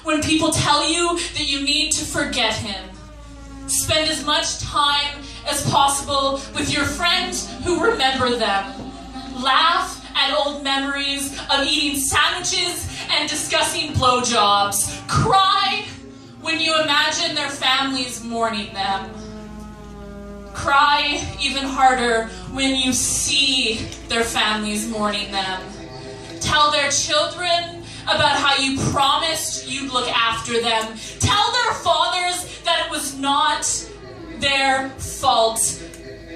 when people tell you that you need to forget him. Spend as much time as possible with your friends who remember them. Laugh at old memories of eating sandwiches and discussing blowjobs. Cry when you imagine their families mourning them. Cry even harder when you see their families mourning them. Tell their children about how you promised you'd look after them. Tell their fathers that it was not their fault.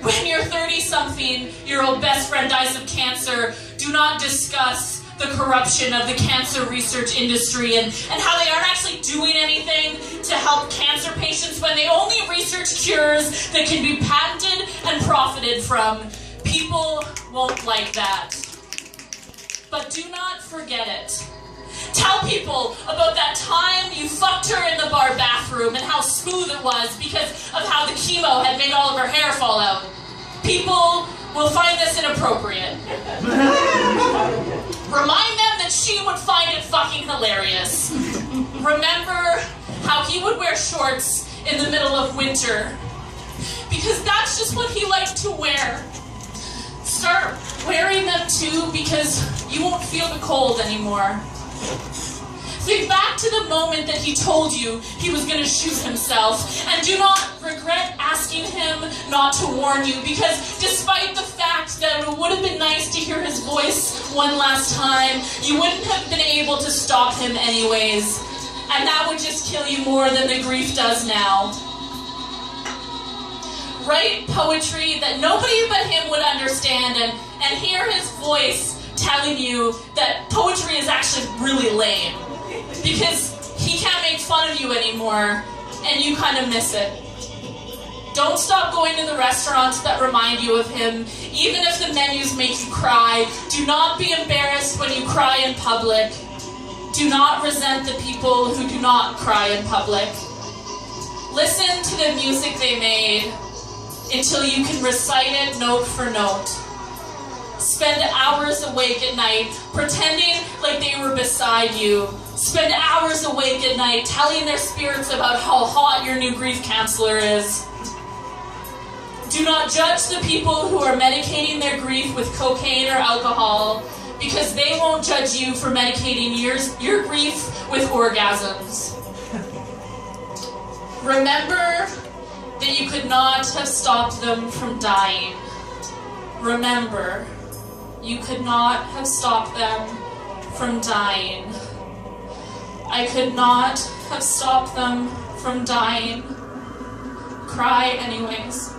When your 30-something-year-old best friend dies of cancer, do not discuss the corruption of the cancer research industry and how they aren't actually doing anything to help cancer patients when they only research cures that can be patented and profited from. People won't like that. But do not forget it. Tell people about that time you fucked her in the bar bathroom and how smooth it was because of how the chemo had made all of her hair fall out. People will find this inappropriate. Remind them that she would find it fucking hilarious. Remember how he would wear shorts in the middle of winter because that's just what he liked to wear. Start wearing them too because you won't feel the cold anymore. Think back to the moment that he told you he was going to shoot himself, and do not regret asking him not to warn you, because despite the fact that it would have been nice to hear his voice one last time, you wouldn't have been able to stop him anyways, and that would just kill you more than the grief does now. Write poetry that nobody but him would understand, and hear his voice telling you that poetry is actually really lame because he can't make fun of you anymore and you kind of miss it. Don't stop going to the restaurants that remind you of him, even if the menus make you cry. Do not be embarrassed when you cry in public. Do not resent the people who do not cry in public. Listen to the music they made until you can recite it note for note. Spend hours awake at night pretending like they were beside you. Spend hours awake at night telling their spirits about how hot your new grief counselor is. Do not judge the people who are medicating their grief with cocaine or alcohol, because they won't judge you for medicating your grief with orgasms. Remember that you could not have stopped them from dying. Remember, you could not have stopped them from dying. I could not have stopped them from dying. Cry anyways.